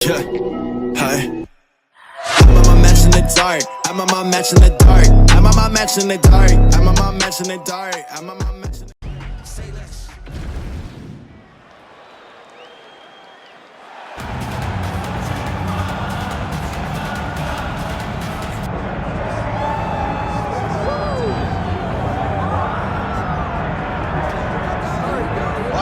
Yeah, hi. I'm on my match in the dark. I'm on my match in the dark. I'm on my match in the dark. I'm on my match in the dark. I'm on my match in the dark. Say less.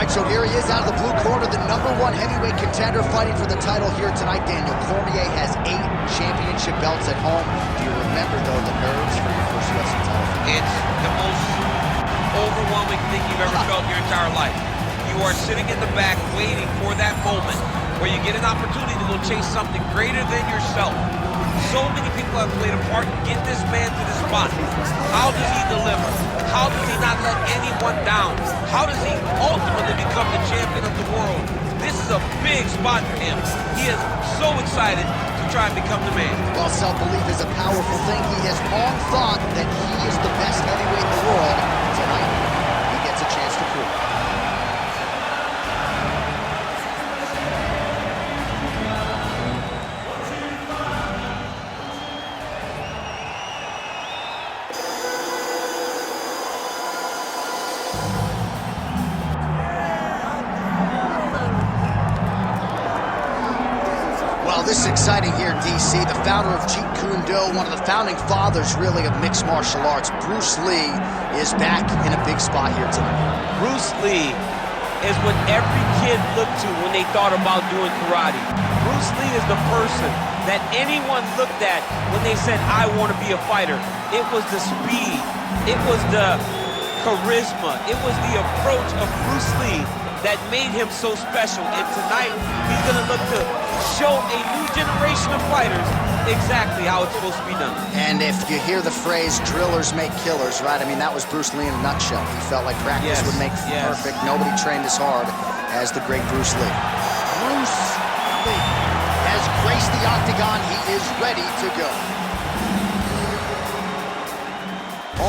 So here he is out of the blue corner, the #1 heavyweight contender fighting for the title here tonight. Daniel Cormier has 8 championship belts at home. Do you remember, though, the nerves for your first UFC title? It's the most overwhelming thing you've ever felt in your entire life. You are sitting in the back waiting for that moment where you get an opportunity to go chase something greater than yourself. So many people have played a part to get this man to this spot. How does he deliver? How does he not let anyone down? How does he ultimately become the champion of the world? This is a big spot for him. He is so excited to try and become the man. Well, self-belief is a powerful thing. He has long thought that he is the best heavyweight in the world. Tonight, he gets a chance to prove it. This is exciting here in D.C. The founder of Jeet Kune Do, one of the founding fathers, really, of mixed martial arts, Bruce Lee, is back in a big spot here tonight. Bruce Lee is what every kid looked to when they thought about doing karate. Bruce Lee is the person that anyone looked at when they said, I want to be a fighter. It was the speed. It was the charisma. It was the approach of Bruce Lee that made him so special. And tonight, he's going to look to show a new generation of fighters exactly how it's supposed to be done. And if you hear the phrase, drillers make killers, right? I mean, that was Bruce Lee in a nutshell. He felt like practice would make perfect. Nobody trained as hard as the great Bruce Lee. Bruce Lee has graced the Octagon. He is ready to go.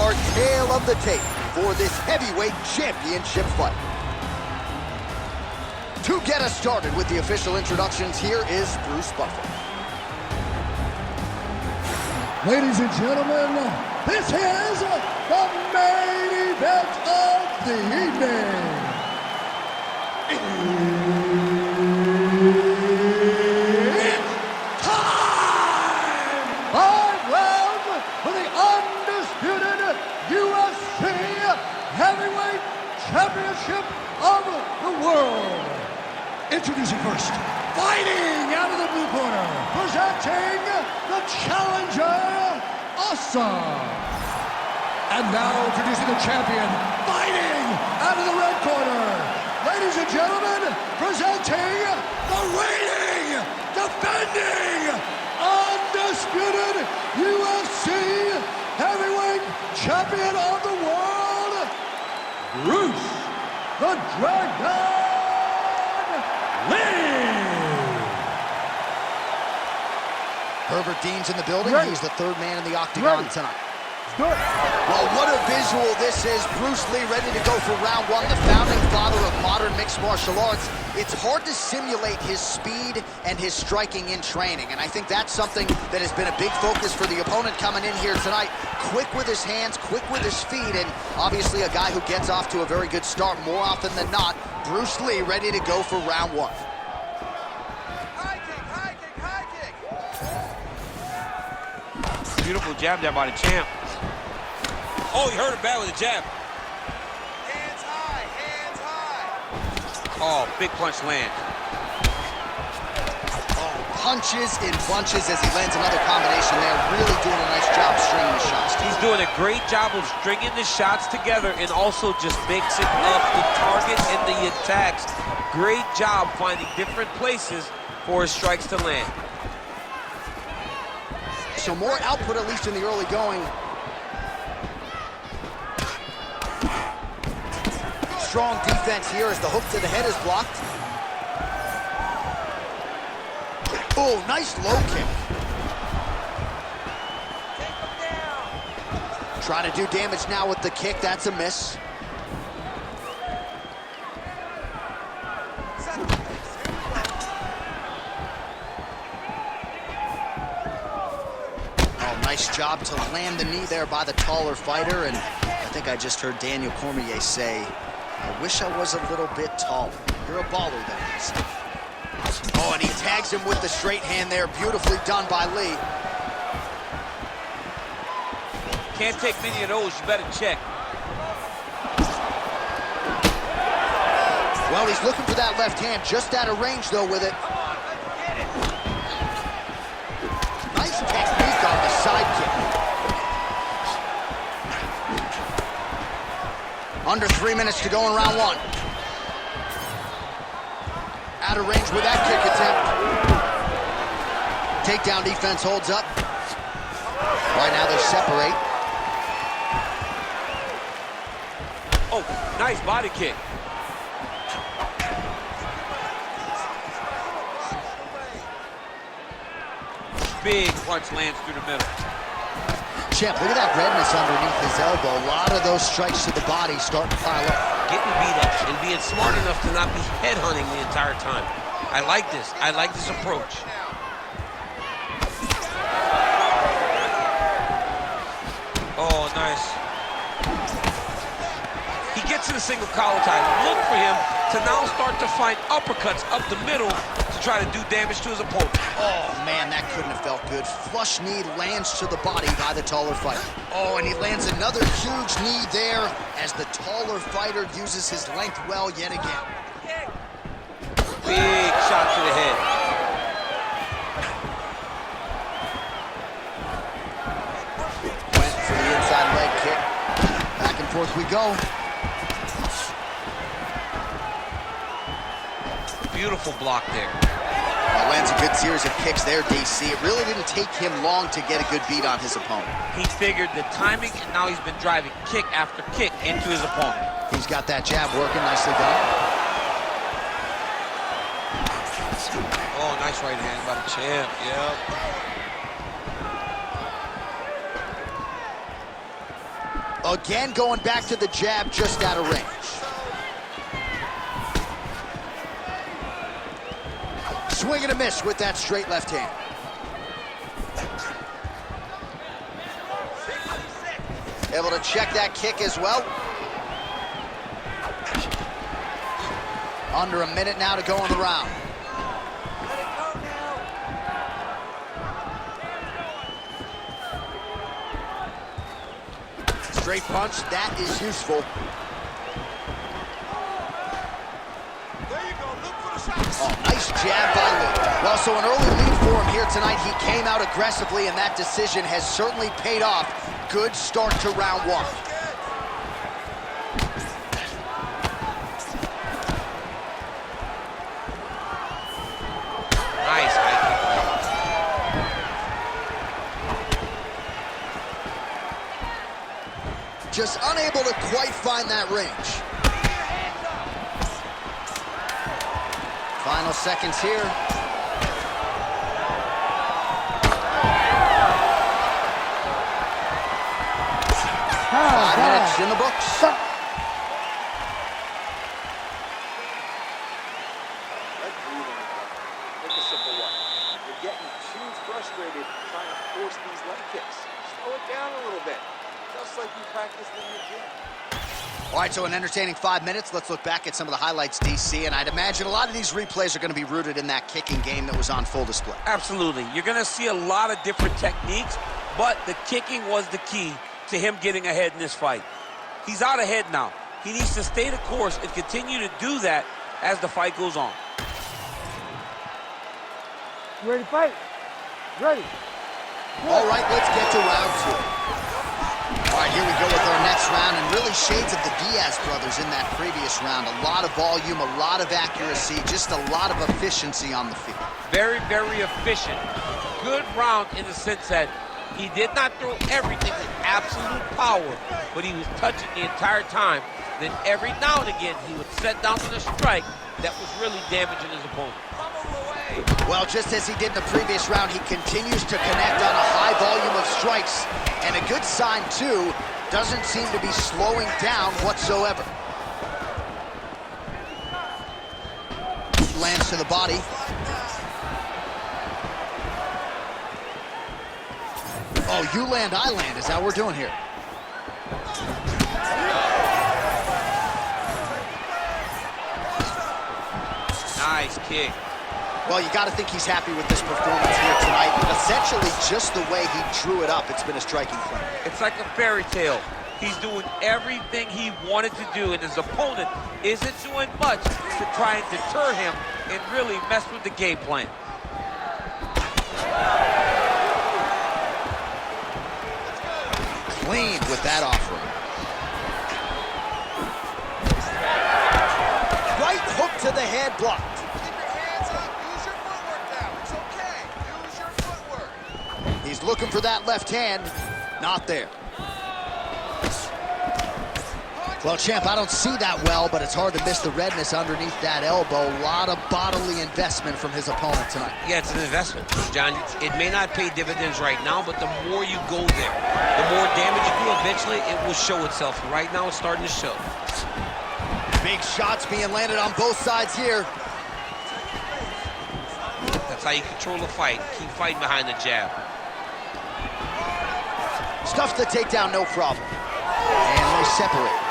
Our tale of the tape for this heavyweight championship fight. To get us started with the official introductions, here is Bruce Buffer. Ladies and gentlemen, this is the main event of the evening. It's time! 5 rounds for the undisputed UFC Heavyweight Championship of the world. Introducing first, fighting out of the blue corner, presenting the challenger, Awesome. And now introducing the champion, fighting out of the red corner. Ladies and gentlemen, presenting the reigning, defending, undisputed UFC Heavyweight Champion of the world, Bruce the Dragon Lee! Herbert Dean's in the building. He's the 3rd man in the Octagon tonight. Well, what a visual this is. Bruce Lee ready to go for round 1, the founding father of modern mixed martial arts. It's hard to simulate his speed and his striking in training, and I think that's something that has been a big focus for the opponent coming in here tonight. Quick with his hands, quick with his feet, and obviously a guy who gets off to a very good start more often than not. Bruce Lee ready to go for round 1. Beautiful jab there by the champ. Oh, he hurt him bad with a jab. Hands high, hands high. Oh, big punch land. Oh, punches in bunches as he lands another combination there. Really doing a nice job stringing the shots. He's doing a great job of stringing the shots together and also just mixing up the target and the attacks. Great job finding different places for his strikes to land. So more output, at least in the early going. Strong defense here as the hook to the head is blocked. Oh, nice low kick. Trying to do damage now with the kick. That's a miss. Nice job to land the knee there by the taller fighter, and I think I just heard Daniel Cormier say, I wish I was a little bit taller. You're a baller there, he said. Oh, and he tags him with the straight hand there. Beautifully done by Lee. Can't take many of those, you better check. Well, he's looking for that left hand, just out of range, though, with it. Nice technique on the side kick. Under 3 minutes to go in round one. Out of range with that kick attempt. Takedown defense holds up. Right now they separate. Oh, nice body kick. Big punch lands through the middle. Champ, look at that redness underneath his elbow. A lot of those strikes to the body starting to pile up. Getting beat up and being smart enough to not be headhunting the entire time. I like this. I like this approach. Oh, nice. He gets to the single collar tie. Look for him to now start to find uppercuts up the middle to try to do damage to his opponent. Oh, man, that couldn't have felt good. Flush knee lands to the body by the taller fighter. Oh, and he lands another huge knee there as the taller fighter uses his length well yet again. Big shot to the head. Went for the inside leg kick. Back and forth we go. Beautiful block there. He lands a good series of kicks there, DC. It really didn't take him long to get a good beat on his opponent. He figured the timing, and now he's been driving kick after kick into his opponent. He's got that jab working, nicely done. Oh, nice right hand by the champ, yep. Again, going back to the jab, just out of range. Swing and a miss with that straight left hand. Able to check that kick as well. Under a minute now to go in the round. Straight punch, that is useful. Oh, nice jab by Lee. Well, so an early lead for him here tonight. He came out aggressively, and that decision has certainly paid off. Good start to round one. Nice high kick. Just unable to quite find that range. Final seconds here. 5 minutes in the books. Make a simple one. You're getting too frustrated trying to force these leg kicks. Slow it down a little bit, just like you practiced in the gym. All right, so an entertaining 5 minutes. Let's look back at some of the highlights, DC, and I'd imagine a lot of these replays are going to be rooted in that kicking game that was on full display. Absolutely. You're going to see a lot of different techniques, but the kicking was the key to him getting ahead in this fight. He's out ahead now. He needs to stay the course and continue to do that as the fight goes on. You ready to fight? Ready. All right, let's get to round two. All right, here we go with our next round, and really shades of the Diaz brothers in that previous round. A lot of volume, a lot of accuracy, just a lot of efficiency on the field. Very, very efficient. Good round in the sense that he did not throw everything with absolute power, but he was touching the entire time. Then every now and again, he would set down with a strike that was really damaging his opponent. Well, just as he did in the previous round, he continues to connect on a high volume of strikes. And a good sign, too, doesn't seem to be slowing down whatsoever. Lands to the body. Oh, you land, I land. Is that what we're doing here? Nice kick. Well, you got to think he's happy with this performance here tonight. Essentially, just the way he drew it up, it's been a striking play. It's like a fairy tale. He's doing everything he wanted to do, and his opponent isn't doing much to try and deter him and really mess with the game plan. Clean with that offering. Right hook to the head, blocked. Keep your hands up. Use your footwork now. It's okay. Use your footwork. He's looking for that left hand. Not there. Well, champ, I don't see that well, but it's hard to miss the redness underneath that elbow. A lot of bodily investment from his opponent tonight. Yeah, it's an investment, John. It may not pay dividends right now, but the more you go there, the more damage you do, eventually it will show itself. Right now, it's starting to show. Big shots being landed on both sides here. That's how you control the fight. Keep fighting behind the jab. Stuffs the takedown, no problem. And they separate.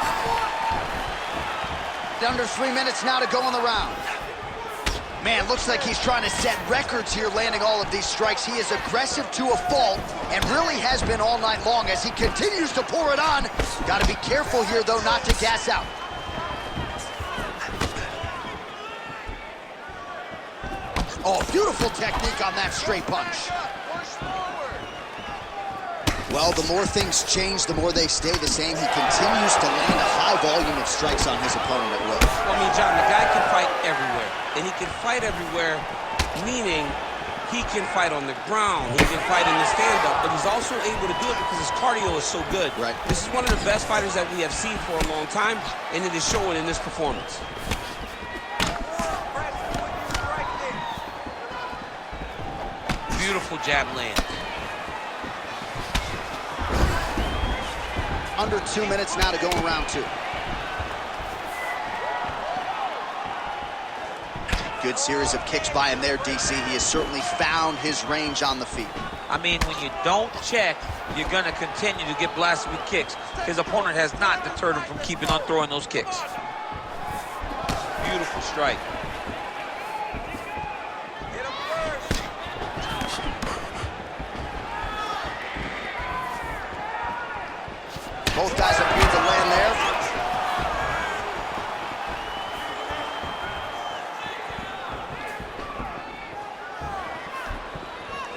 Under 3 minutes now to go in the round. Man, looks like he's trying to set records here, landing all of these strikes. He is aggressive to a fault and really has been all night long as he continues to pour it on. Got to be careful here, though, not to gas out. Oh, beautiful technique on that straight punch. Well, the more things change, the more they stay the same. He continues to land a high volume of strikes on his opponent at will. Well, I mean, John, the guy can fight everywhere. And he can fight everywhere, meaning he can fight on the ground, he can fight in the stand-up, but he's also able to do it because his cardio is so good. Right. This is one of the best fighters that we have seen for a long time, and it is showing in this performance. Beautiful jab land. Under 2 minutes now to go in round 2. Good series of kicks by him there, DC. He has certainly found his range on the feet. I mean, when you don't check, you're going to continue to get blasted with kicks. His opponent has not deterred him from keeping on throwing those kicks. Beautiful strike. Both guys appear to land there.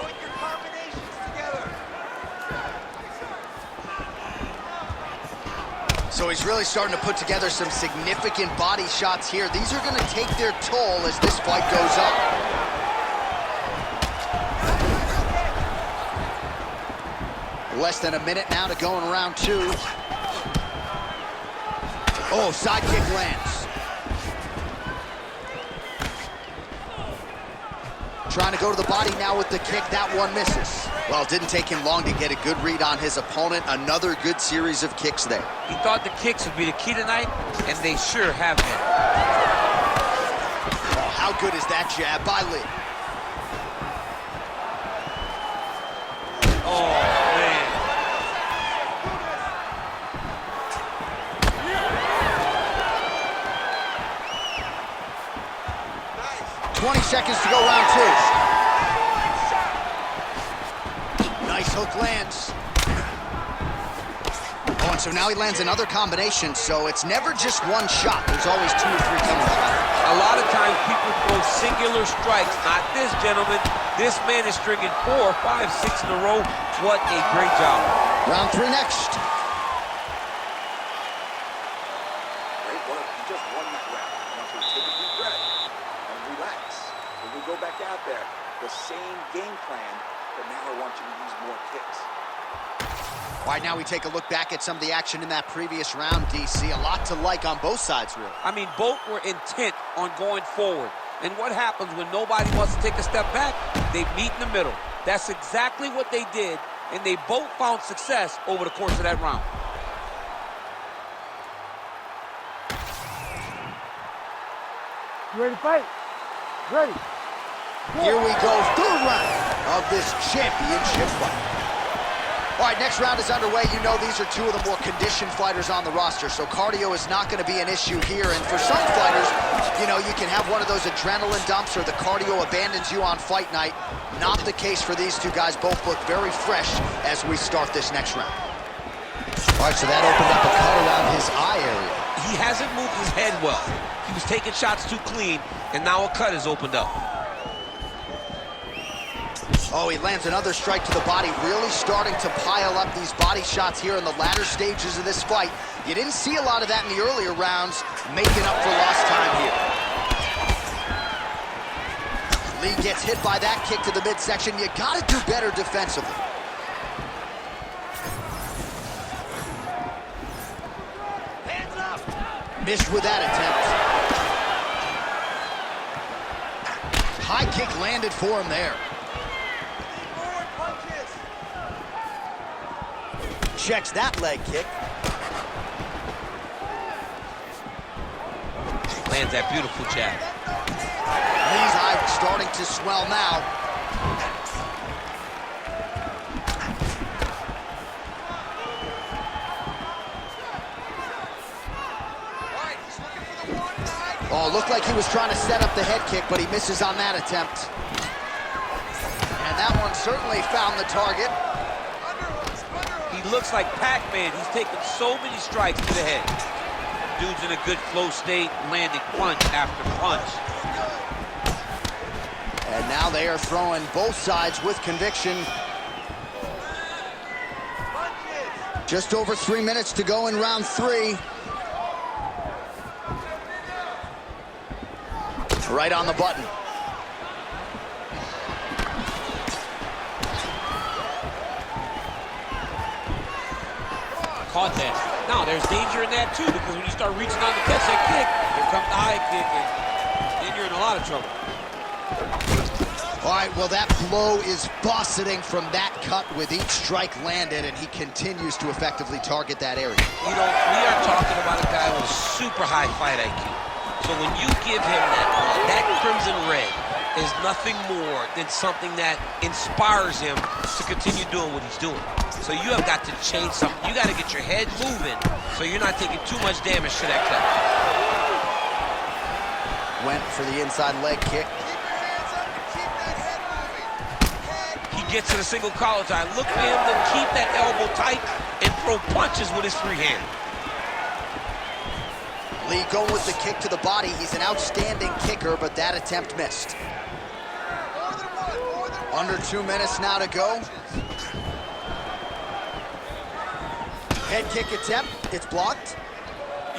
Put your combinations together. So he's really starting to put together some significant body shots here. These are going to take their toll as this fight goes on. Less than a minute now to go in round 2. Oh, side kick lands. Trying to go to the body now with the kick. That one misses. Well, it didn't take him long to get a good read on his opponent. Another good series of kicks there. He thought the kicks would be the key tonight, and they sure have been. Oh, how good is that jab by Lee? Oh, man. 20 seconds to go, round 2. Nice hook lands. Oh, and so now he lands another combination, so it's never just one shot. There's always 2 or 3 coming behind. A lot of times people throw singular strikes. Not this gentleman. This man is stringing 4, 5, 6 in a row. What a great job. Round 3 next. Great work. You just won that round. I want you to take a deep breath and relax. When we go back out there, the same game plan, but now I want you to use more kicks. All right, now we take a look back at some of the action in that previous round, DC. A lot to like on both sides, really. I mean, both were intent on going forward. And what happens when nobody wants to take a step back? They meet in the middle. That's exactly what they did, and they both found success over the course of that round. You ready to fight? Ready. Here we go, 3rd round of this championship fight. All right, next round is underway. You know these are two of the more conditioned fighters on the roster, so cardio is not going to be an issue here. And for some fighters, you know, you can have one of those adrenaline dumps or the cardio abandons you on fight night. Not the case for these two guys. Both look very fresh as we start this next round. All right, so that opened up a cut around his eye area. He hasn't moved his head well. He was taking shots too clean, and now a cut has opened up. Oh, he lands another strike to the body, really starting to pile up these body shots here in the latter stages of this fight. You didn't see a lot of that in the earlier rounds, making up for lost time here. Lee gets hit by that kick to the midsection. You gotta do better defensively. Hands up! Missed with that attempt. High kick landed for him there. Checks that leg kick. Lands that beautiful jab. Lee's eye starting to swell now. Oh, looked like he was trying to set up the head kick, but he misses on that attempt. And that one certainly found the target. He looks like Pac-Man. He's taken so many strikes to the head. Dude's in a good flow state, landing punch after punch. And now they are throwing both sides with conviction. Just over 3 minutes to go in round 3. Right on the button. Caught that. Now, there's danger in that, too, because when you start reaching out to catch that kick, here comes the high kick, and then you're in a lot of trouble. All right, well, that blow is buffeting from that cut with each strike landed, and he continues to effectively target that area. You know, we are talking about a guy with super high fight IQ. So when you give him that crimson red is nothing more than something that inspires him to continue doing what he's doing. So you have got to change something. You got to get your head moving so you're not taking too much damage to that cut. Went for the inside leg kick. He gets to the single collar tie. Look for him to keep that elbow tight and throw punches with his free hand. Lee going with the kick to the body. He's an outstanding kicker, but that attempt missed. Under 2 minutes now to go. Head kick attempt, it's blocked.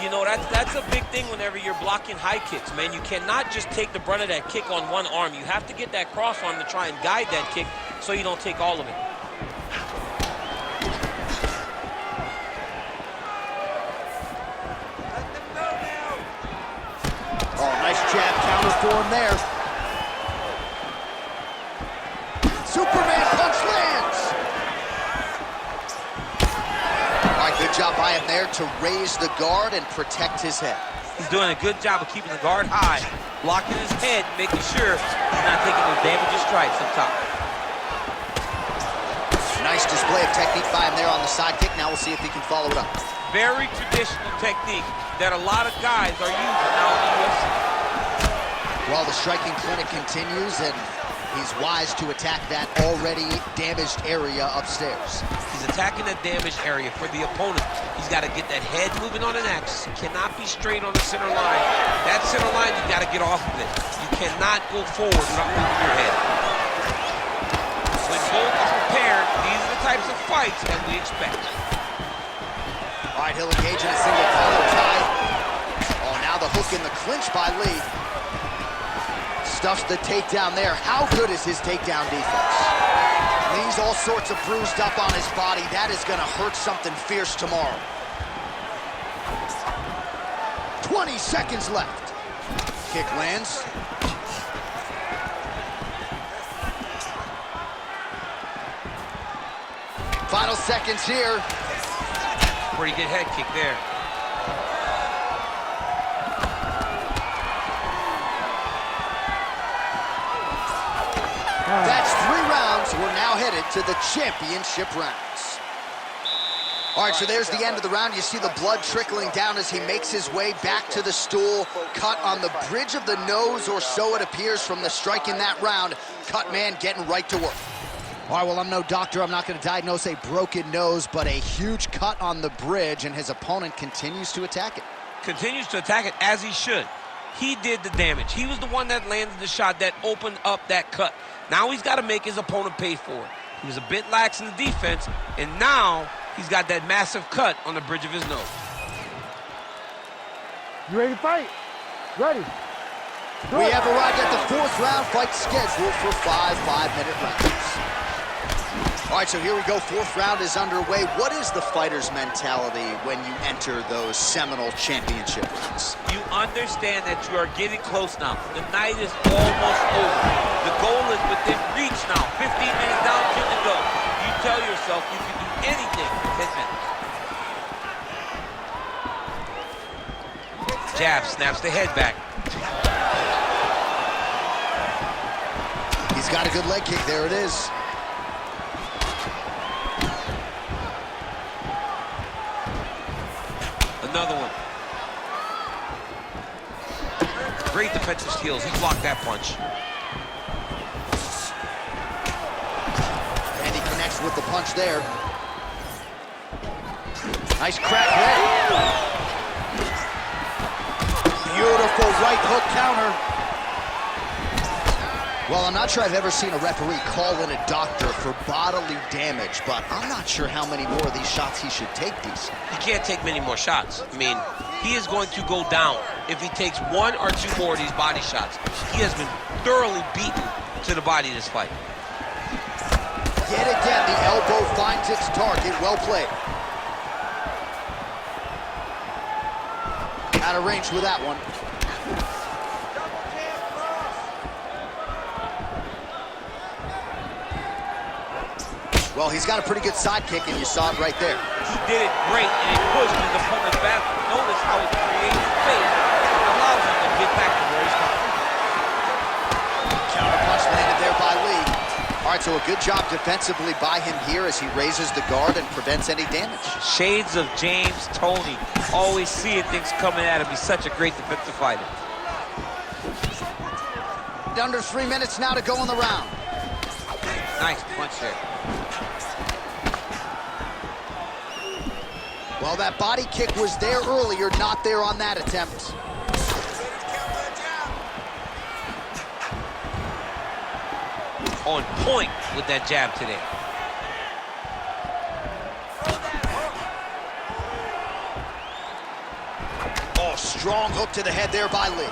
You know, that's a big thing whenever you're blocking high kicks, man. You cannot just take the brunt of that kick on one arm. You have to get that cross arm to try and guide that kick so you don't take all of it. Oh, nice jab counter for him there. Superman punch lands. All right, good job by him there to raise the guard and protect his head. He's doing a good job of keeping the guard high, blocking his head, making sure he's not taking those damaging strikes up top. Nice display of technique by him there on the side kick. Now we'll see if he can follow it up. Very traditional technique that a lot of guys are using now in the UFC. Well, the striking clinic continues, and he's wise to attack that already damaged area upstairs. He's attacking that damaged area for the opponent. He's got to get that head moving on an axis. He cannot be straight on the center line. That center line, you got to get off of it. You cannot go forward without moving your head. When both are prepared, these are the types of fights that we expect. All right, he'll engage in a single collar tie. Oh, now the hook in the clinch by Lee. Stuffs the takedown there. How good is his takedown defense? Lee's all sorts of bruised up on his body. That is gonna hurt something fierce tomorrow. 20 seconds left. Kick lands. Final seconds here. Pretty good head kick there. That's 3 rounds. We're now headed to the championship rounds. All right, so there's the end of the round. You see the blood trickling down as he makes his way back to the stool. Cut on the bridge of the nose, or so it appears from the strike in that round. Cut man getting right to work. All right, well, I'm no doctor. I'm not going to diagnose a broken nose, but a huge cut on the bridge, and his opponent continues to attack it. Continues to attack it as he should. He did the damage. He was the one that landed the shot that opened up that cut. Now he's got to make his opponent pay for it. He was a bit lax in the defense, and now he's got that massive cut on the bridge of his nose. You ready to fight? Ready. We have arrived at the 4th round, fight scheduled for 5 5-minute rounds. All right, so here we go. 4th round is underway. What is the fighter's mentality when you enter those seminal championship rounds? You understand that you are getting close now. The night is almost over. The goal is within reach now. 15 minutes down to go. You tell yourself you can do anything in 10 minutes. Jab snaps the head back. He's got a good leg kick. There it is. Another one. Great defensive skills. He blocked that punch. And he connects with the punch there. Nice crack leg. Beautiful right hook counter. Well, I'm not sure I've ever seen a referee call in a doctor for bodily damage, but I'm not sure how many more of these shots he should take, DC. He can't take many more shots. I mean, he is going to go down if he takes 1 or 2 more of these body shots. He has been thoroughly beaten to the body this fight. Yet again, the elbow finds its target. Well played. Out of range with that one. Well, he's got a pretty good sidekick, and you saw it right there. He did it great, and he pushed his opponent back. Notice how it creates space and allows him to get back to where he's coming. Counter punch landed there by Lee. All right, so a good job defensively by him here as he raises the guard and prevents any damage. Shades of James Toney. Always seeing things coming at him. He's such a great defensive fighter. Under 3 minutes now to go in the round. Nice punch there. Well, that body kick was there earlier, not there on that attempt. On point with that jab today. Oh, strong hook to the head there by Lee.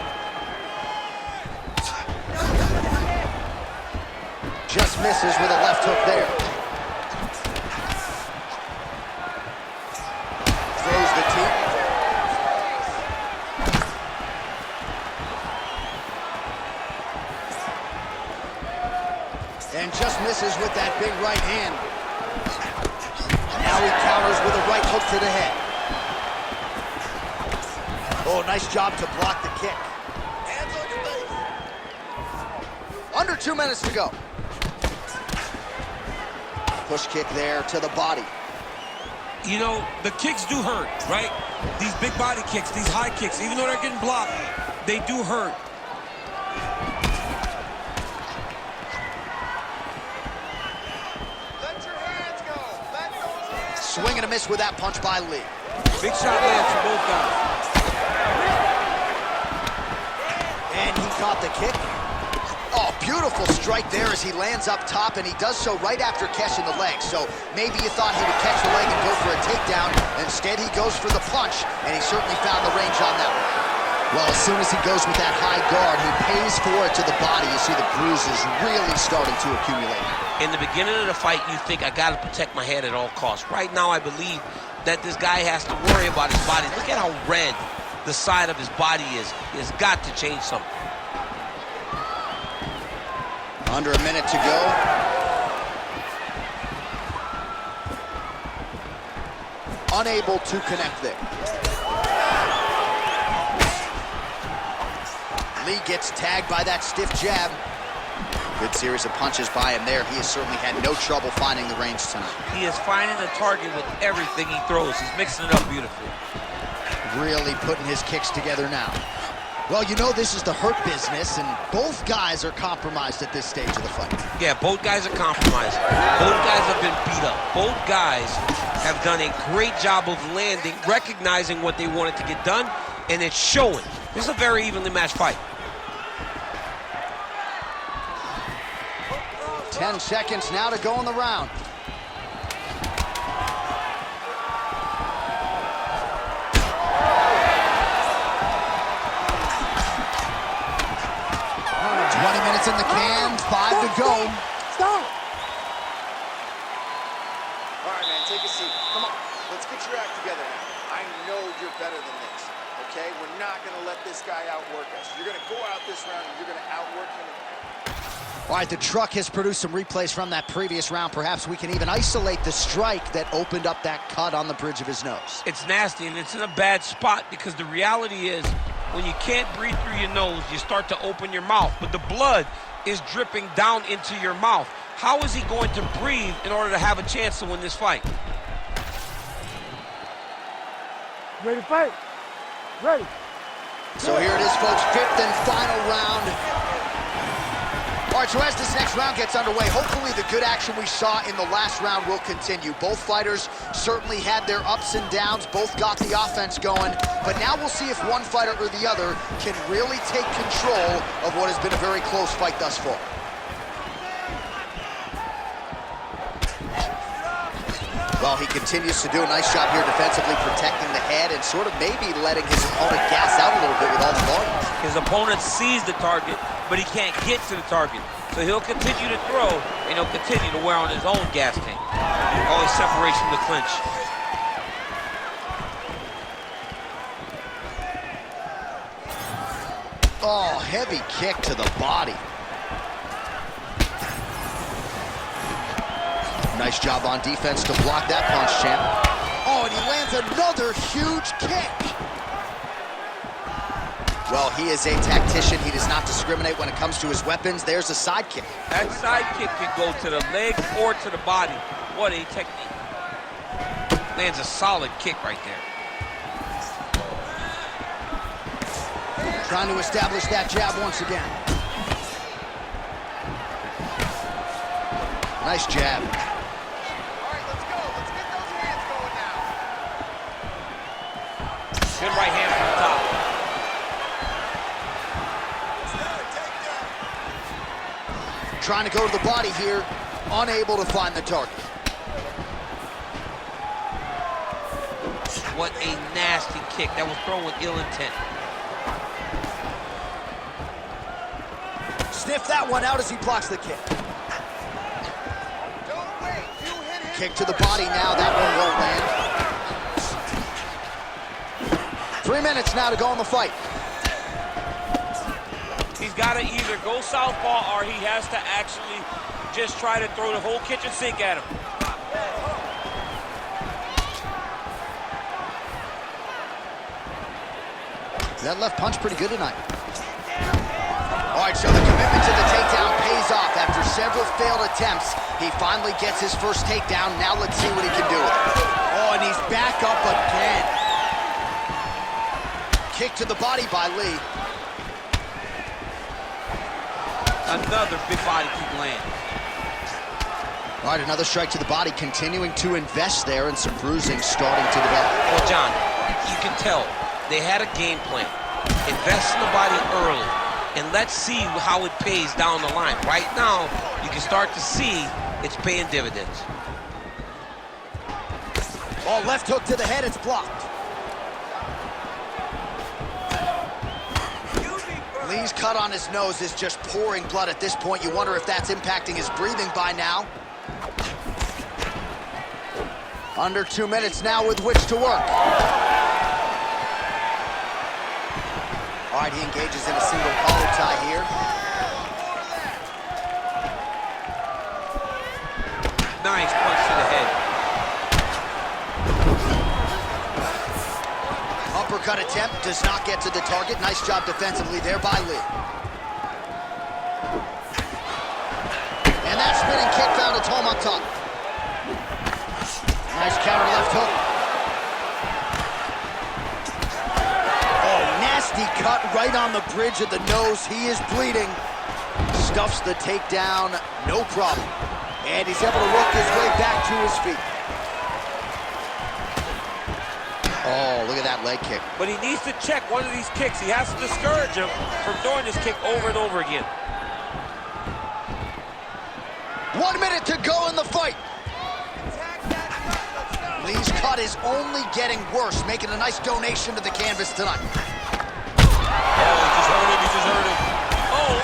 Just misses with a left hook there. Throws the teep. And just misses with that big right hand. Now he counters with a right hook to the head. Oh, nice job to block the kick. Hands on your face. Under 2 minutes to go. Push kick there to the body. You know, the kicks do hurt, right? These big body kicks, these high kicks, even though they're getting blocked, they do hurt. Let your hands go. Let those hands go. Swing and a miss with that punch by Lee. Big shot lands for both guys. And he caught the kick. Oh, beautiful strike there as he lands up top, and he does so right after catching the leg. So maybe you thought he would catch the leg and go for a takedown. Instead, he goes for the punch, and he certainly found the range on that one. Well, as soon as he goes with that high guard, he pays for it to the body. You see the bruises really starting to accumulate. In the beginning of the fight, you think, I got to protect my head at all costs. Right now, I believe that this guy has to worry about his body. Look at how red the side of his body is. He has got to change something. Under a minute to go. Unable to connect there. Lee gets tagged by that stiff jab. Good series of punches by him there. He has certainly had no trouble finding the range tonight. He is finding the target with everything he throws. He's mixing it up beautifully. Really putting his kicks together now. Well, you know this is the hurt business, and both guys are compromised at this stage of the fight. Yeah, both guys are compromised. Both guys have been beat up. Both guys have done a great job of landing, recognizing what they wanted to get done, and it's showing. This is a very evenly matched fight. 10 seconds now to go in the round. In the can, 5 to go. Stop! All right, man, take a seat. Come on, let's get your act together now. I know you're better than this, okay? We're not going to let this guy outwork us. You're going to go out this round and you're going to outwork him. All right, the truck has produced some replays from that previous round. Perhaps we can even isolate the strike that opened up that cut on the bridge of his nose. It's nasty, and it's in a bad spot because the reality is when you can't breathe through your nose, you start to open your mouth, but the blood is dripping down into your mouth. How is he going to breathe in order to have a chance to win this fight? Ready to fight? Ready. So here it is, folks, 5th and final round. All right, so as this next round gets underway, hopefully the good action we saw in the last round will continue. Both fighters certainly had their ups and downs, both got the offense going, but now we'll see if one fighter or the other can really take control of what has been a very close fight thus far. Well, he continues to do a nice job here defensively, protecting the head and sort of maybe letting his opponent gas out a little bit with all the volume. His opponent sees the target, but he can't get to the target. So he'll continue to throw, and he'll continue to wear on his own gas tank. Always separates from the clinch. Oh, heavy kick to the body. Nice job on defense to block that punch, champ. Oh, and he lands another huge kick. Well, he is a tactician. He does not discriminate when it comes to his weapons. There's a side kick. That side kick can go to the leg or to the body. What a technique. Lands a solid kick right there. Trying to establish that jab once again. Nice jab. All right, let's go. Let's get those hands going now. Good right hand from the top. Trying to go to the body here, unable to find the target. What a nasty kick. That was thrown with ill intent. Sniff that one out as he blocks the kick. Don't wait. You hit him. Kick to the body now. That one won't land. 3 minutes now to go in the fight. He's got to either go southpaw or he has to actually just try to throw the whole kitchen sink at him. That left punch pretty good tonight. All right, so the commitment to the takedown pays off. After several failed attempts, he finally gets his first takedown. Now let's see what he can do with it. Oh, and he's back up again. Kick to the body by Lee. Another big body kick land. All right, another strike to the body, continuing to invest there, and some bruising starting to develop. Well, John, you can tell they had a game plan. Invest in the body early, and let's see how it pays down the line. Right now, you can start to see it's paying dividends. Oh, left hook to the head, it's blocked. Lee's cut on his nose is just pouring blood at this point. You wonder if that's impacting his breathing by now. Under 2 minutes now with which to work. All right, he engages in a single collar tie here. Nice punch to the head. Uppercut attempt does not get to the target. Nice job defensively there by Lee. And that spinning kick found its home on top. Nice counter left hook. Oh, nasty cut right on the bridge of the nose. He is bleeding. Stuffs the takedown, no problem. And he's able to work his way back to his feet. Oh, look at that leg kick. But he needs to check one of these kicks. He has to discourage him from throwing this kick over and over again. 1 minute to go in the fight. Lee's cut is only getting worse, making a nice donation to the canvas tonight. Oh, he just hurt him, he just hurt him. Oh!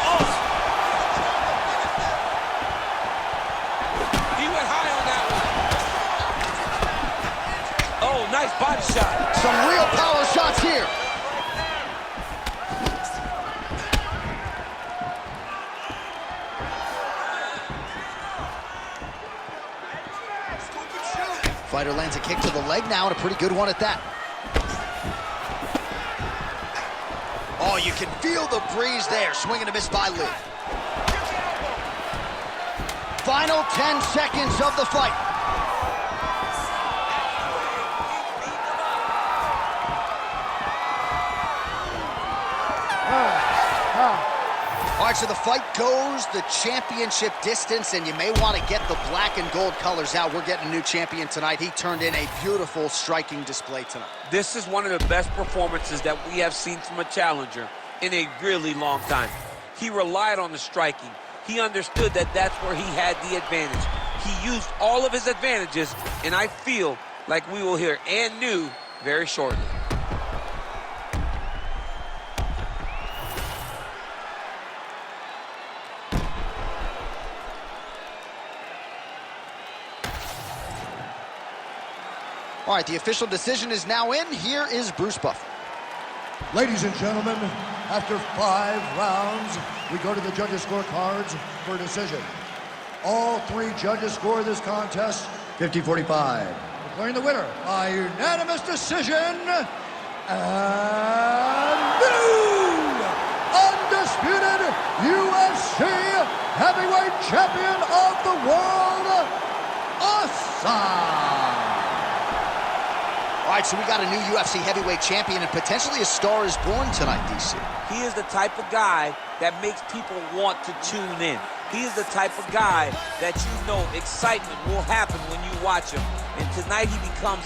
He went high on that one. Oh, nice body shot. Some real power shots here. Fighter lands a kick to the leg now, and a pretty good one at that. Oh, you can feel the breeze there. Swing and a miss by Lee. Final 10 seconds of the fight. All right, so the fight goes the championship distance, and you may want to get the black and gold colors out. We're getting a new champion tonight. He turned in a beautiful striking display tonight. This is one of the best performances that we have seen from a challenger in a really long time. He relied on the striking. He understood that that's where he had the advantage. He used all of his advantages, and I feel like we will hear and new very shortly. All right, the official decision is now in. Here is Bruce Buffer. Ladies and gentlemen, after 5 rounds, we go to the judges' scorecards for a decision. All 3 judges score this contest 50-45. Declaring the winner by unanimous decision, and new undisputed UFC heavyweight champion of the world, Asa. All right, so we got a new UFC heavyweight champion, and potentially a star is born tonight, DC. He is the type of guy that makes people want to tune in. He is the type of guy that you know excitement will happen when you watch him. And tonight he becomes